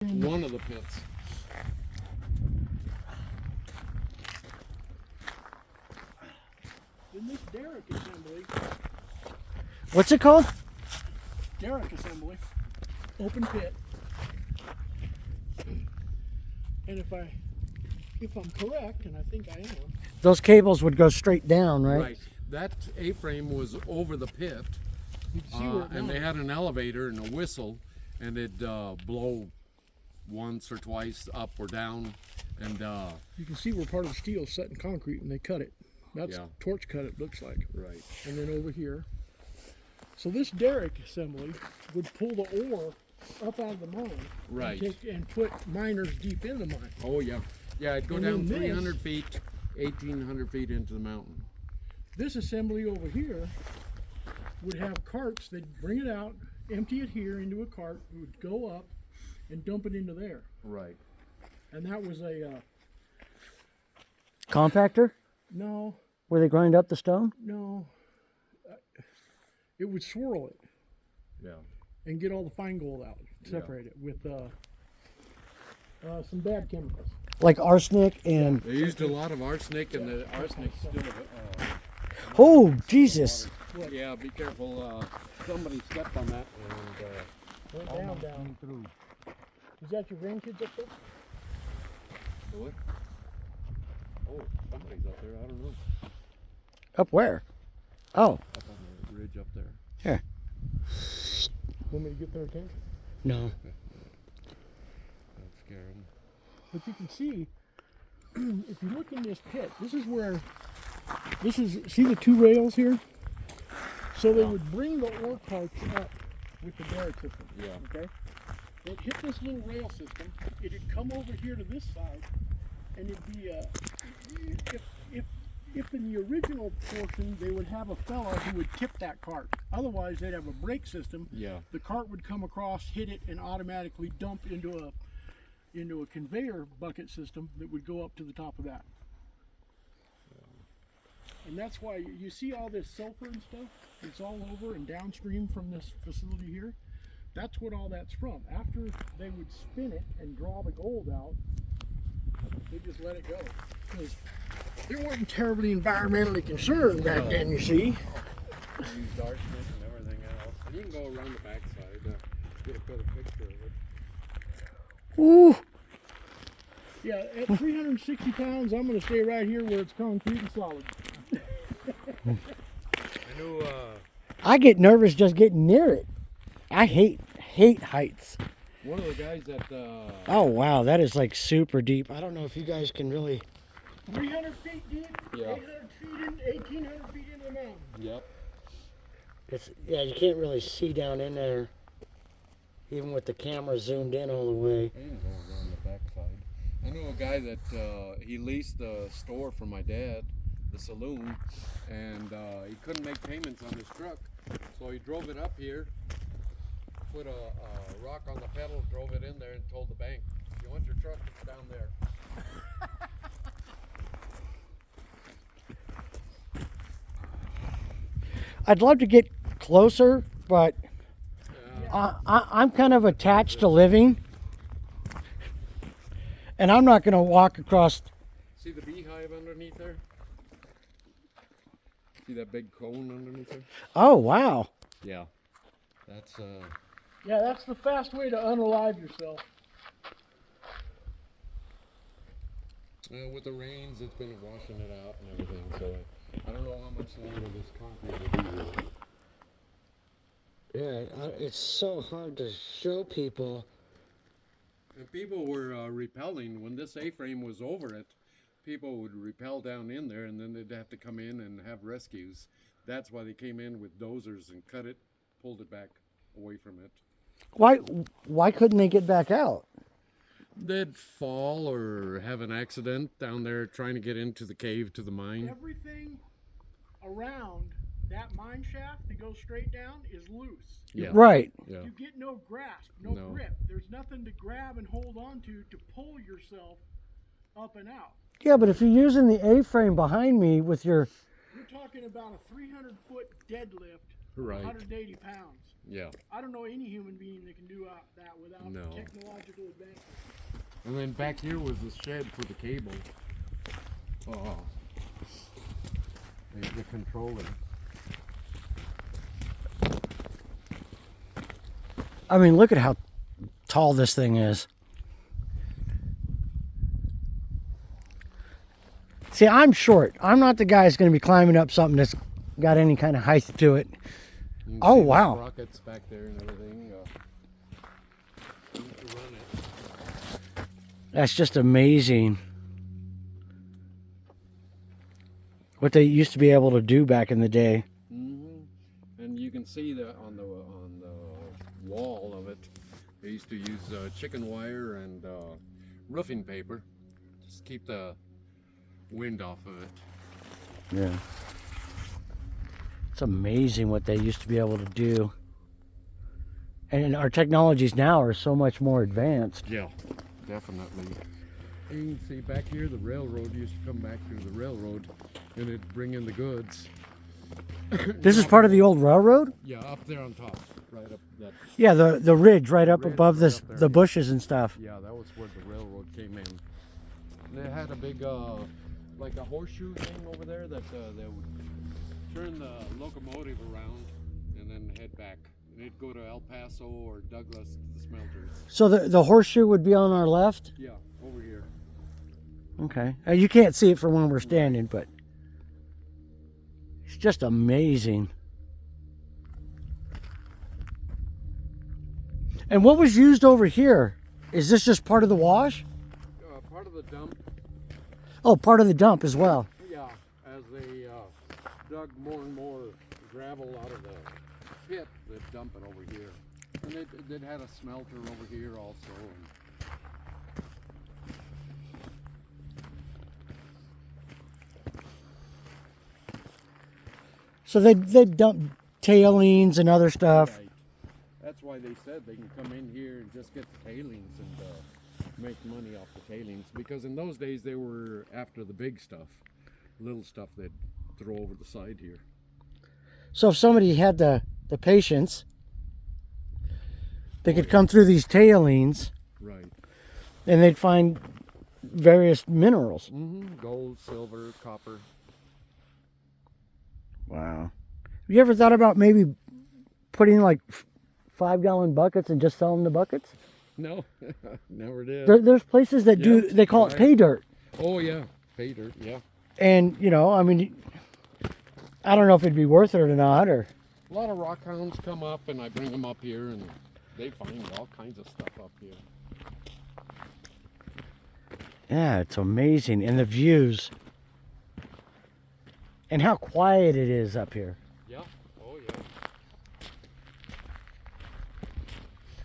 One of the pits. In this derrick assembly, What's it called? derrick assembly, open pit. And if I'm correct, and I think I am, Those cables would go straight down, right? Right. That A-frame was over the pit, you can see where it and they mounted. had an elevator and a whistle, and it'd blow once or twice up or down, and You can see where part of the steel is set in concrete and they cut it. That's Yeah. torch cut, it looks like. right. And then over here. So this derrick assembly would pull the ore up out of the mine. Right. And put miners deep in the mine. Oh yeah, yeah. It'd go And down then this- 300 feet, 1,800 feet into the mountain. This assembly over here would have carts. They'd bring it out, empty it here into a cart, it would go up and dump it into there. Right. And that was a, Compactor? no, Where they grind up the stone? no. It would swirl it Yeah. and get all the fine gold out, separate it with some bad chemicals. Like arsenic and... They used a lot of arsenic, and the arsenic still. Oh, Jesus. Yeah, be careful. Somebody stepped on that, and Went down. through. Is that your grandkids up there? What? Oh, somebody's up there. I don't know. Up where? Oh, Up on the ridge up there. here. Want me to get their attention? No. Don't scare them. But you can see, if you look in this pit, this is where, see the two rails here? So they would bring the ore carts up with the derrick system. Yeah. Okay? They'd hit this little rail system, it'd come over here to this side, and it'd be, if in the original portion they would have a fella who would tip that cart. Otherwise they'd have a brake system. Yeah. The cart would come across, hit it, and automatically dump into a conveyor bucket system that would go up to the top of that. And that's why you see all this sulfur and stuff. It's all over and downstream from this facility here. That's what all that's from. After they would spin it and draw the gold out, they just let it go. Because they weren't terribly environmentally concerned back then, you see. Used arsenic and everything else. And you can go around the backside, get a better picture of it. Ooh. Yeah, at 360 pounds, I'm going to stay right here where it's concrete and solid. I knew. I get nervous just getting near it. I hate heights. One of the guys that. Oh, wow. That is like super deep. I don't know if you guys can really... 300 feet deep, Yeah. 800 feet in, 1,800 feet into the mountain. Yep. Yeah, you can't really see down in there, even with the camera zoomed in all the way. I can go around the backside. I know a guy that he leased the store from my dad, the saloon, and he couldn't make payments on his truck, so he drove it up here, put a rock on the pedal, drove it in there, and told the bank, "If you want your truck, it's down there." I'd love to get closer, but I'm kind of attached to living. And I'm not going to walk across... See the beehive underneath there? See that big cone underneath there? Oh, wow. Yeah. That's Yeah, that's the fast way to unalive yourself. with the rains, it's been washing it out and everything, so I don't know how much longer this concrete will be here. Yeah, it's so hard to show people. And people were repelling when this A-frame was over it. People would repel down in there, and then they'd have to come in and have rescues. That's why they came in with dozers and cut it, pulled it back away from it. Why couldn't they get back out? They'd fall or have an accident down there trying to get into the cave to the mine. Everything around that mine shaft that goes straight down is loose. Yeah. Right. Yeah. You get no grasp, no No. grip. There's nothing to grab and hold on to pull yourself up and out. Yeah, but if you're using the A-frame behind me with your... You're talking about a 300-foot deadlift Right. 180 pounds. Yeah. I don't know any human being that can do that without No. technological advancement. And then back here was the shed for the cable. The controller. I mean, look at how tall this thing is. See, I'm short. I'm not the guy that's going to be climbing up something that's got any kind of height to it. You can Oh, see the wow. sprockets back there and everything. To run it. That's just amazing. What they used to be able to do back in the day. And you can see that on the wall of it. They used to use chicken wire and roofing paper. Just keep the wind off of it. Yeah. It's amazing what they used to be able to do. And our technologies now are so much more advanced. Yeah, definitely. You can see back here the railroad used to come back through the railroad and it'd bring in the goods. This is part of the old railroad? Yeah, up there on top, right up that. Yeah, the ridge right up Ridge above right this, up there, the yeah. bushes and stuff. Yeah, that was where the railroad came in. They had a big, like a horseshoe thing over there that they would turn the locomotive around and then head back. And it'd go to El Paso or Douglas to the smelters. So the horseshoe would be on our left? Yeah, over here. Okay. You can't see it from when we're standing, but it's just amazing. And what was used over here? Is this just part of the wash? Part of the dump. Oh, part of the dump as well. Yeah, as they dug more and more gravel out of the pit, they'd dump it over here. And they'd had a smelter over here also. So they dump tailings and other stuff. Right. That's why they said they can come in here and just get the tailings and make money off the tailings. Because in those days they were after the big stuff. Little stuff they'd throw over the side here. So if somebody had the patience, they could come through these tailings. Right. And they'd find various minerals. Gold, silver, copper. Wow. Have you ever thought about maybe putting like 5-gallon buckets and just selling the buckets? No, never did. There's places that do, they call it pay dirt. Oh yeah, pay dirt, yeah. And, you know, I mean, I don't know if it'd be worth it or not. Or A lot of rock hounds come up and I bring them up here and they find all kinds of stuff up here. yeah, it's amazing. And the views. And how quiet it is up here. Yeah, oh yeah.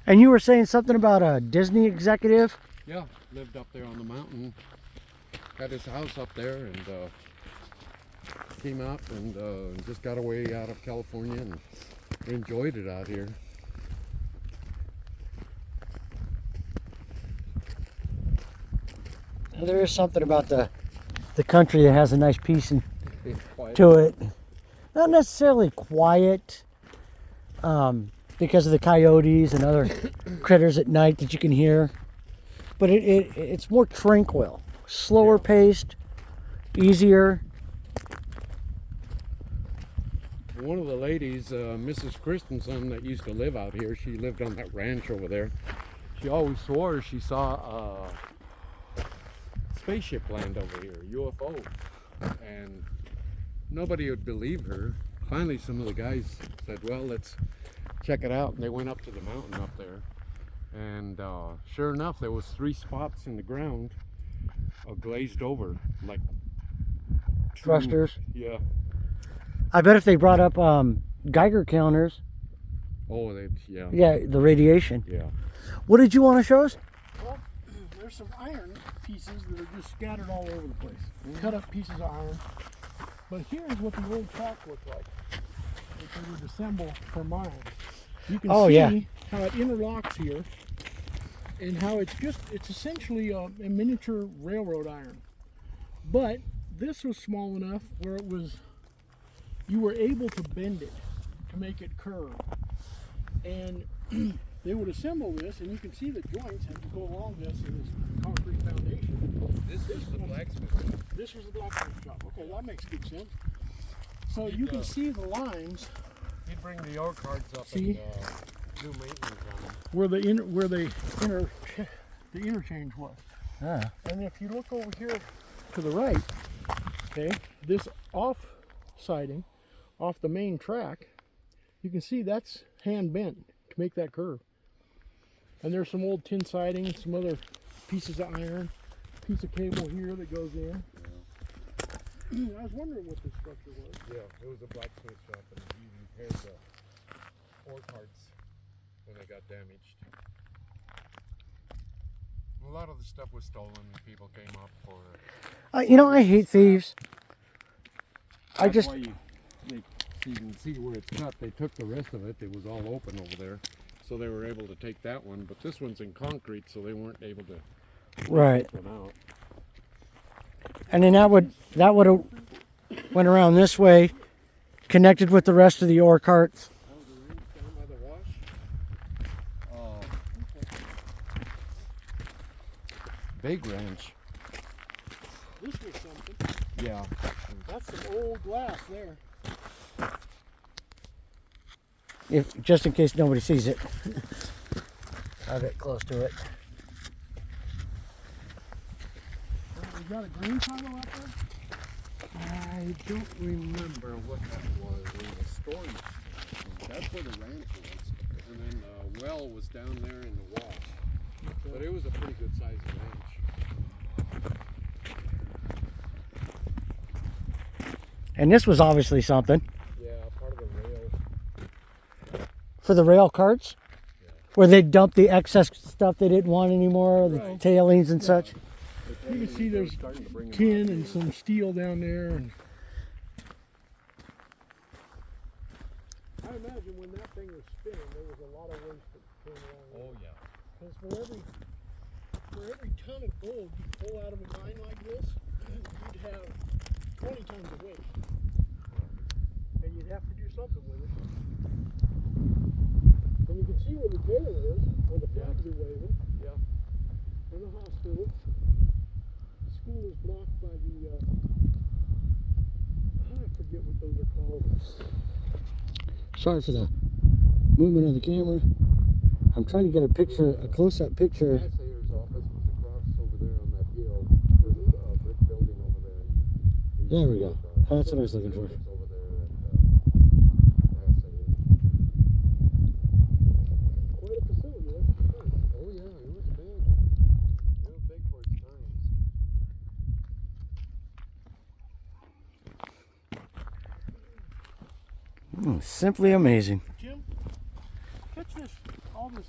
And you were saying something about a Disney executive? Yeah, lived up there on the mountain. Had his house up there and came out and just got away out of California and enjoyed it out here. Now, there is something about the country that has a nice peace Quiet. to it. Not necessarily quiet, because of the coyotes and other critters at night that you can hear, but it's more tranquil, slower paced, easier. One of the ladies, Mrs. Christensen, that used to live out here, she lived on that ranch over there. She always swore she saw a spaceship land over here, UFO, and nobody would believe her. Finally, some of the guys said, well, let's check it out. And they went up to the mountain up there. And sure enough, there was 3 spots in the ground glazed over, like Thrusters. Yeah. I bet if they brought up Geiger counters. Oh, yeah. Yeah, the radiation. Yeah. What did you want to show us? Well, there's some iron pieces that are just scattered all over the place. Cut up pieces of iron. But here's what the old track looked like. If they would assemble from iron. You can see how it interlocks here and how it's essentially a miniature railroad iron. But this was small enough where you were able to bend it. to make it curve. And they would assemble this, and you can see the joints have to go along this in this concrete foundation. This is the blacksmith. This was the blacksmith shop. Okay, that makes good sense. So you can see the lines. He'd bring the yard cards up See? and do maintenance on them. Where the interchange was. Ah. And if you look over here to the right, okay, this off siding, off the main track, you can see that's hand bent to make that curve. And there's some old tin siding, some other pieces of iron, piece of cable here that goes in. I was wondering what this structure was. Yeah, it was a blacksmith shop, and he repaired the ore carts when they got damaged. A lot of the stuff was stolen. People came up for. You know, I hate thieves. I That's just. why so you can see where it's cut. They took the rest of it. It was all open over there, so they were able to take that one. But this one's in concrete, so they weren't able to. Right. Take one out. And then that would have went around this way, connected with the rest of the ore carts. That was the range down by the wash. Big ranch. This was something. Yeah. That's some old glass there. If just in case nobody sees it. I'll get close to it. We got a green tile out there? I don't remember what that was. It was a storage. That's where the ranch was. And then the well was down there in the wash. But it was a pretty good sized ranch. And this was obviously something Yeah, part of the rail. for the rail carts, Yeah. where they dump the excess stuff they didn't want anymore, the Right. tailings and such. You can see there's starting to bring them tin out. and some steel down there. And I imagine when that thing was spinning, there was a lot of waste that came along. Oh, yeah. Because for every ton of gold you pull out of a mine like this, you'd have 20 tons of waste. And you'd have to do something with it. And you can see where the jail is, where the flags are waving. Yeah. And the hospital. The school is blocked by the, I forget what those are called. Sorry for the movement of the camera. I'm trying to get a close-up picture. The assayer's office was across over there on that hill. There's a brick building over there. There we go. That's what I was looking for. Over there and assayer. Quite a facility, that's for sure. Oh yeah, it was big. It was big for its times. Simply amazing. Jim, catch this, all this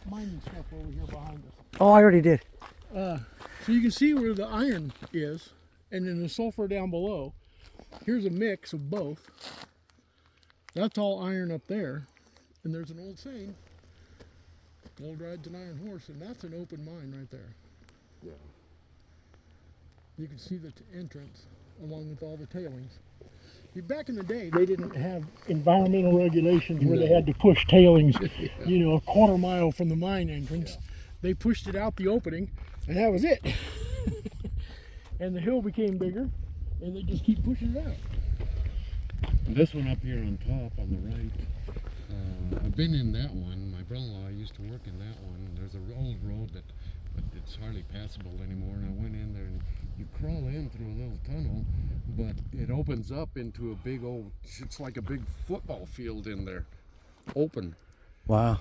mining stuff over here behind us. Oh, I already did. So you can see where the iron is, and then the sulfur down below. Here's a mix of both. That's all iron up there. And there's an old saying, gold rides an iron horse, and that's an open mine right there. Yeah. You can see the entrance along with all the tailings. Back in the day, they didn't have environmental regulations where they had to push tailings, you know, a quarter mile from the mine entrance. Yeah. They pushed it out the opening, and that was it. And the hill became bigger, and they just keep pushing it out. This one up here on top on the right, I've been in that one. My brother-in-law used to work in that one. There's an old road but it's hardly passable anymore, and I went in there and you crawl in through a little tunnel, but it opens up into a big old, it's like a big football field in there, open. Wow.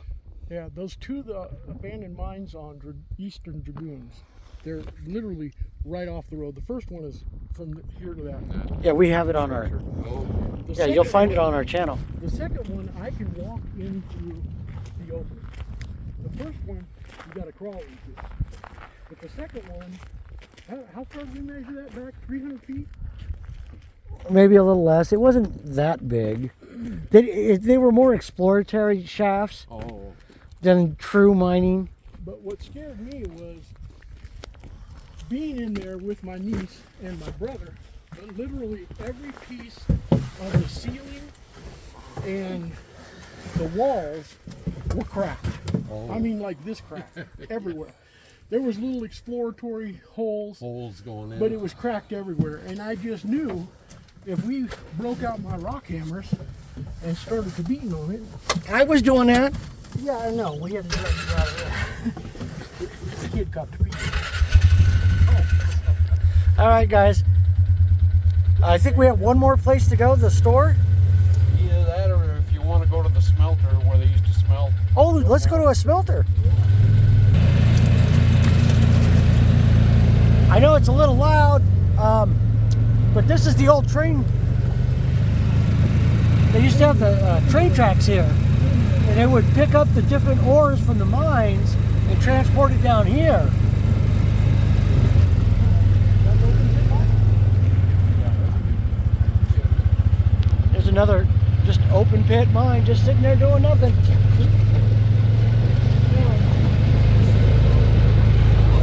Yeah, those two abandoned mines on Eastern Dragoons, they're literally right off the road. The first one is from here to that. Yeah, we have it on our. Oh, Yeah, you'll find it on our channel. The second one, I can walk in through the opening. The first one, you got to crawl into. But the second one, how far did we measure that back? 300 feet? Maybe a little less. It wasn't that big. They were more exploratory shafts oh, than true mining. But what scared me was being in there with my niece and my brother, but literally every piece of the ceiling and the walls were cracked. Oh. I mean, like this crack everywhere. There was little exploratory holes Going in. but it was cracked everywhere. And I just knew if we broke out my rock hammers and started to beating on it. I was doing that. Yeah, I know. We had to drag it out of there. This kid got to beat. All right, guys. I think we have one more place to go, the store. Either that, or if you want to go to the smelter where they used to smelt. Oh, let's go to a smelter. I know it's a little loud, but this is the old train. They used to have the train tracks here, and they would pick up the different ores from the mines and transport it down here. There's another just open pit mine, just sitting there doing nothing.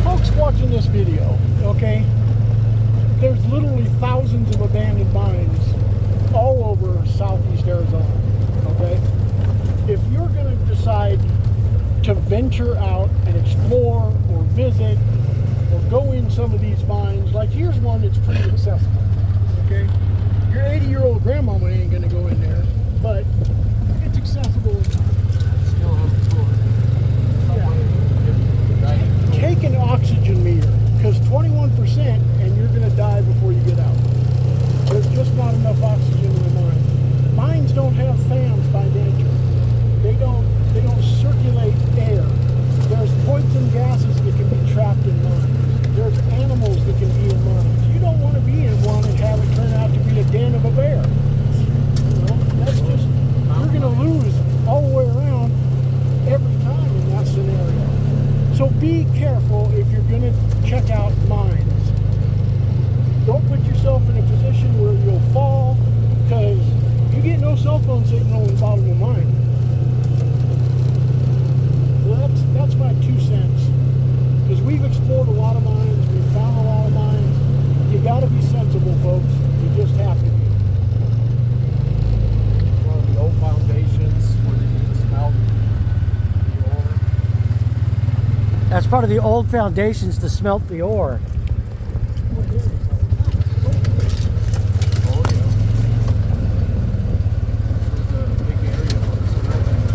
Folks watching this video, okay, there's literally thousands of abandoned mines all over southeast Arizona, okay? If you're going to decide to venture out and explore or visit or go in some of these mines, like here's one that's pretty accessible, okay? Your 80-year-old grandmama ain't going to go in there, but it's accessible enough. Still have a tour. Take an oxygen meter, because 21% and you're going to die before you get out. There's just not enough oxygen in the mine. Mines don't have fans by nature. They don't circulate air. There's poison gases that can be trapped in mines. There's animals that can be in mines. You don't want to be in one and have it turn out to be a den of a bear. You know, that's just, you're going to lose all the way around every time in that scenario. So be careful if you're going to check out mines. Don't put yourself in a position where you'll fall, because you get no cell phone signal in the bottom of a mine. Well, that's my 2 cents. Because we've explored a lot of mines, we've found a lot of mines. You got to be sensible, folks. You just have to be. One of the old foundations where they used to smelt the ore. That's part of the old foundations to smelt the ore. Oh yeah. This was a big area for the smelting.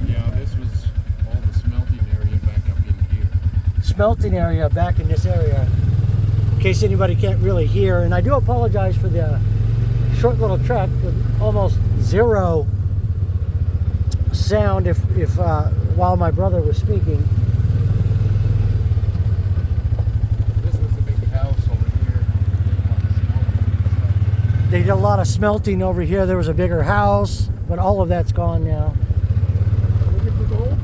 Yeah, this was all the smelting area back up in here. Smelting area back in this area, in case anybody can't really hear. And I do apologize for the short little track with almost zero sound if while my brother was speaking. This was a big house over here. They did a lot of smelting over here. There was a bigger house, but all of that's gone now. Looking for gold?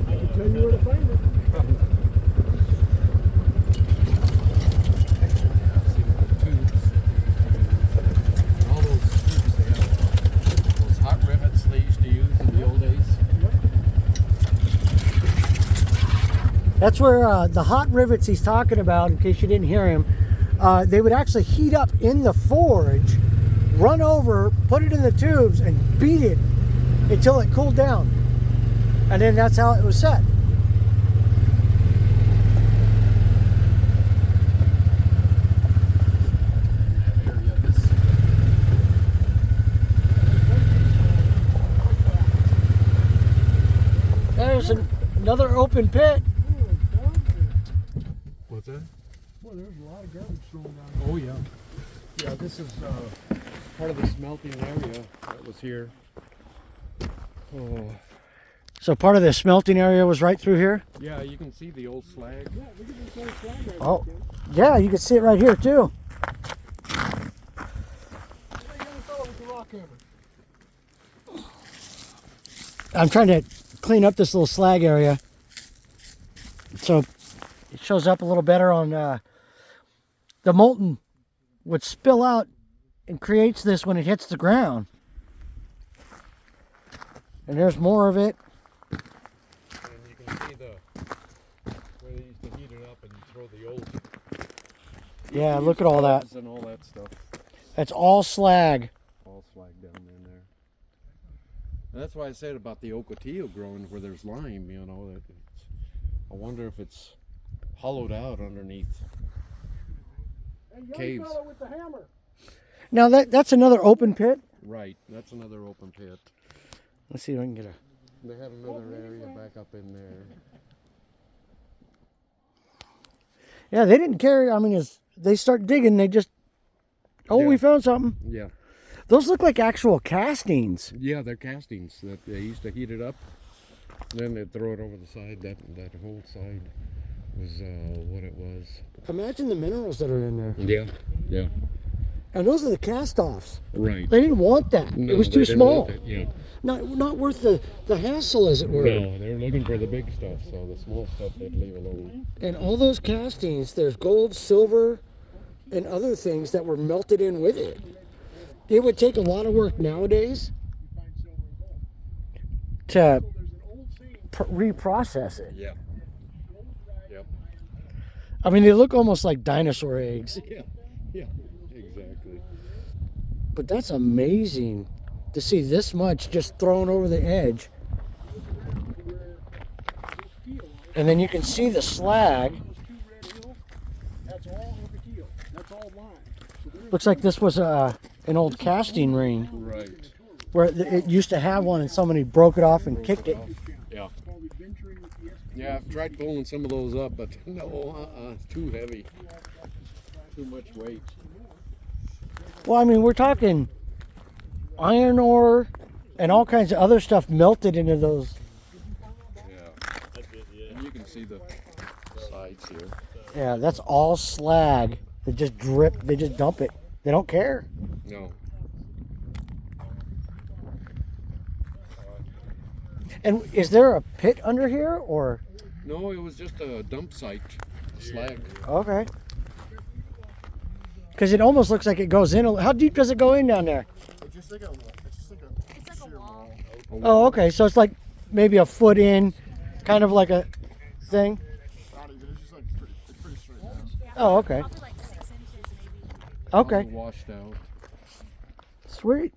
I can tell you where to find it. See the tubes that they used to use. All those tubes they have. Those hot rivets they used to use in the old days. That's where the hot rivets he's talking about, in case you didn't hear him, they would actually heat up in the forge, run over, put it in the tubes, and beat it until it cooled down. And then that's how it was set. In that area, this There's another open pit. What's that? Boy, there's a lot of garbage thrown down. Oh yeah. Yeah, this is part of the smelting area that was here. Oh. So part of the smelting area was right through here? Yeah, you can see the old slag. Yeah, look at this old flag right Oh, there. yeah, you can see it right here too. What are you gonna throw with the rock hammer? I'm trying to clean up this little slag area so it shows up a little better on the molten would spill out and creates this when it hits the ground. And there's more of it. And you can see where they used to heat it up and throw the old. Yeah, look at all that. And all that stuff. That's all slag. All slag down in there. And that's why I said about the ocotillo growing where there's lime, you know. I wonder if it's hollowed out underneath caves. With the hammer. Now that's another open pit. Right, that's another open pit. Let's see if I can get a. They had another area back up in there. Yeah, they didn't carry. I mean, as they start digging, they just. Oh, we found something. Yeah. Those look like actual castings. Yeah, they're castings that they used to heat it up. Then they'd throw it over the side. That whole side was what it was. Imagine the minerals that are in there. Yeah, yeah. And those are the cast-offs. Right. They didn't want that. No, it was they too didn't small. want it, yeah. Not worth the hassle, as it were. No, they were looking for the big stuff, so the small stuff they'd leave alone. And all those castings, there's gold, silver, and other things that were melted in with it. It would take a lot of work nowadays to reprocess it. Yeah. Yep. I mean, they look almost like dinosaur eggs. Yeah. Yeah. Exactly. But that's amazing to see this much just thrown over the edge. And then you can see the slag. That's all ocotillo. That's all lime. Looks like this was an old casting ring Right. where it used to have one and somebody broke it off and kicked it. Yeah. Yeah, I've tried pulling some of those up, but no, it's too heavy. Too much weight. Well, I mean, we're talking iron ore and all kinds of other stuff melted into those. Yeah. And you can see the sides here. Yeah, that's all slag. They just drip. They just dump it. They don't care. No. And is there a pit under here, or? No, it was just a dump site. Slag. Okay. Because it almost looks like it goes in. How deep does it go in down there? It's just like a sheer wall. Oh, okay. So it's like maybe a foot in, kind of like a thing. Not even. It's just like pretty straight down. Oh, okay. Probably like 6 inches maybe. Okay. All washed out. Sweet.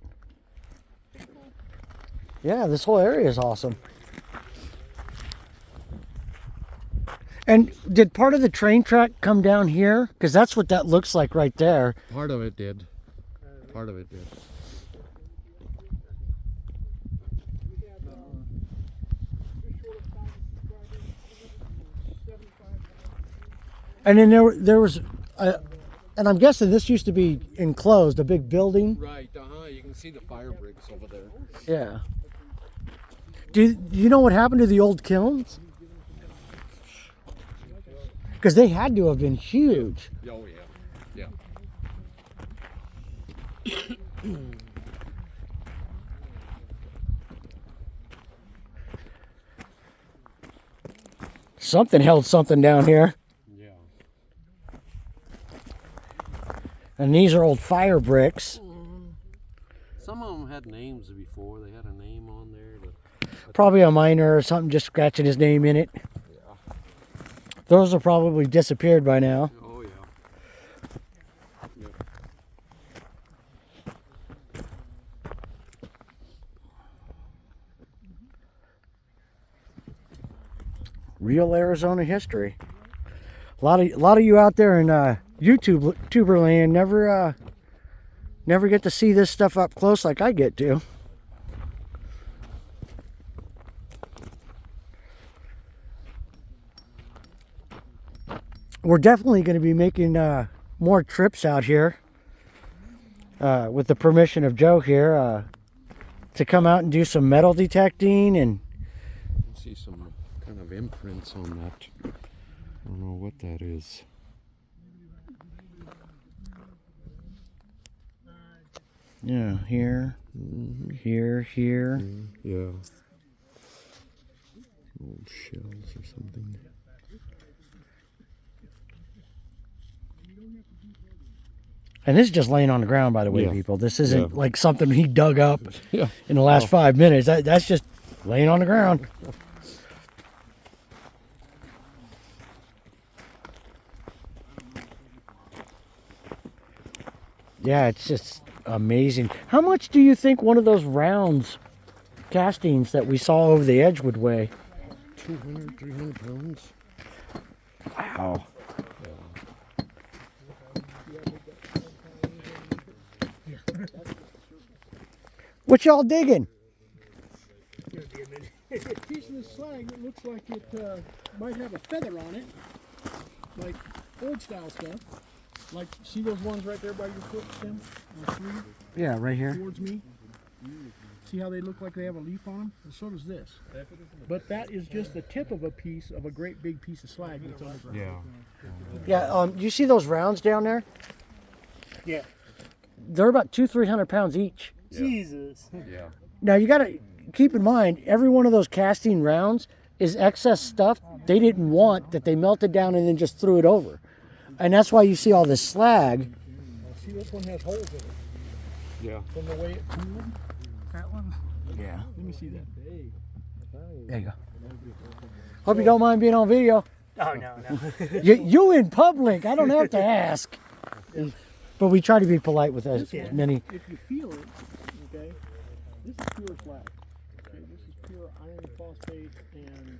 Yeah, this whole area is awesome. And did part of the train track come down here? Because that's what that looks like right there. Part of it did. Part of it did. And then there was, and I'm guessing this used to be enclosed, a big building. Right, you can see the fire bricks over there. Yeah. Do you know what happened to the old kilns? Because they had to have been huge. Oh, yeah. Yeah. Something held something down here. Yeah. And these are old fire bricks. Some of them had names before. They had a name on there. But Probably a miner or something just scratching his name in it. yeah. Those are probably disappeared by now. Oh, yeah. Yep. Real Arizona history. A lot of you out there in tuber land never get to see this stuff up close like I get to. We're definitely going to be making more trips out here with the permission of Joe here to come out and do some metal detecting and See some kind of imprints on that. I don't know what that is. yeah, here, here. Yeah. Old shells or something. And this is just laying on the ground, by the way, Yeah. people. This isn't Yeah. like something he dug up Yeah. in the last 5 minutes. That's just laying on the ground. Yeah, it's just amazing. How much do you think one of those rounds castings that we saw over the edge would weigh? 200, 300 pounds. Wow. What y'all digging? It's a piece of the slag that looks like it might have a feather on it, like old style stuff. Like, see those ones right there by your foot, Tim? On 3 Yeah, right here. towards me. See how they look like they have a leaf on them? And so does this. But that is just the tip of a piece of a great big piece of slag that's on the ground. Yeah. Yeah, you see those rounds down there? Yeah. They're about 200-300 pounds each. Jesus. Yeah. Now you got to keep in mind, every one of those casting rounds is excess stuff they didn't want that they melted down and then just threw it over. And that's why you see all this slag. See, this one has holes in it Yeah. from the way it cooled. That one? Yeah. Let me see that. There you go. Hope you don't mind being on video. Oh, no. You in public. I don't have to ask. But we try to be polite with as Yeah. many. If you feel it, okay, this is pure slag. Okay, this is pure iron phosphate and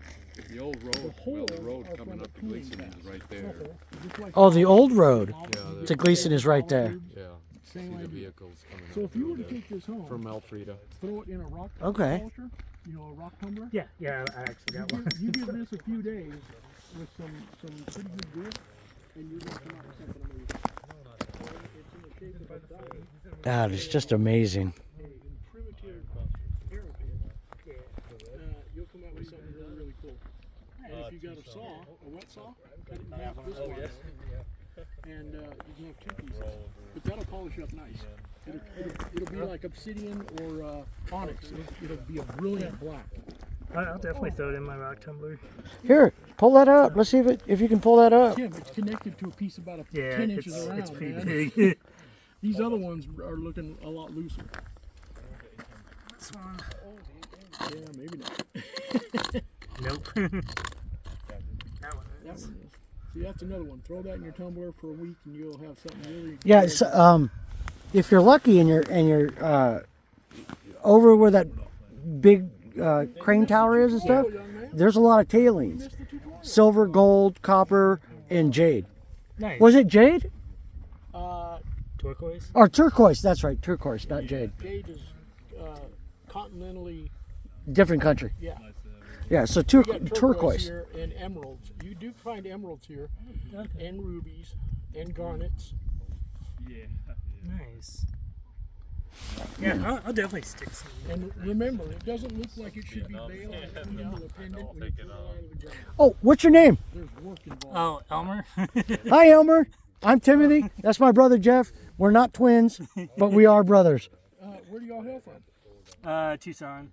The old road, the road are coming from up to the cooling Gleason is pads. right there. Just like Oh, the old road Yeah, to Gleason is right there. Yeah. See Same the idea. vehicles coming So up if you were to through take this home, there from Elfrida. throw it in a rock Okay. polisher, you know, a rock tumbler. Yeah, I actually got one. You give this a few days with some pretty good grit, and you're going to come out with something amazing. It's in the shape of a diamond, God, it's just amazing. in primitive parapet. You'll come out with something really, really cool. And if you got a saw, a wet saw, cut it in half this one, and you can have 2 pieces. But that'll polish up nice. It'll be like obsidian or onyx. It'll be a brilliant black. I'll definitely throw it in my rock tumbler. Here, pull that up. Let's see if you can pull that up. Tim, it's connected to a piece about a Yeah, 10 inches around, it's pretty man. big. These other ones are looking a lot looser. This one. Yeah, maybe not. Nope. that one That one is. See, that's another one. Throw that in your tumbler for a week, and you'll have something really. Yeah, it's, if you're lucky and you're over where that big crane tower is and stuff, there's a lot of tailings. Silver, gold, copper, and jade. Nice. Was it jade? Turquoise? Or turquoise, that's right, turquoise, not jade. Jade is continentally. Different country. Yeah. Yeah, so We got turquoise. here and emeralds. You do find emeralds here, and rubies, and garnets. Nice. Yeah, I'll definitely stick some. And remember, it doesn't look like it should be baled into a pendant when you pull it out of the ground. Oh, what's your name? There's work involved. Oh, Elmer? Hi, Elmer. I'm Timothy. That's my brother, Jeff. We're not twins, but we are brothers. Where do y'all hail from? Tucson.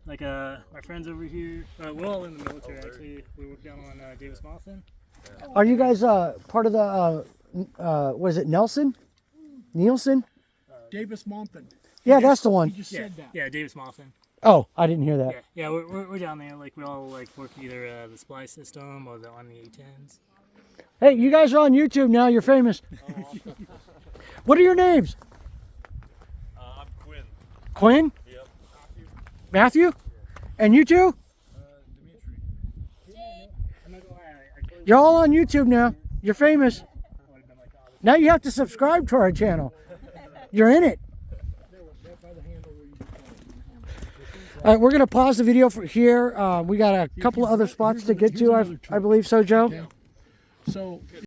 Like, my friends over here, we're all in the military, actually. We work down on Davis Monthan. Are you guys part of the, what is it, Nielsen? Davis Monthan. Yeah, that's the one. You just said that. Yeah, Davis Monthan. Oh, I didn't hear that. Yeah, we're down there. Like, we all, like, work either the splice system or on the A10s. Hey, you guys are on YouTube now. You're famous. What are your names? I'm Quinn. Quinn? Yep. Matthew? And you two? You're all on YouTube now. You're famous. Now you have to subscribe to our channel. You're in it. All right, we're going to pause the video for here. We got a couple of other spots to get to, I believe so, Joe. So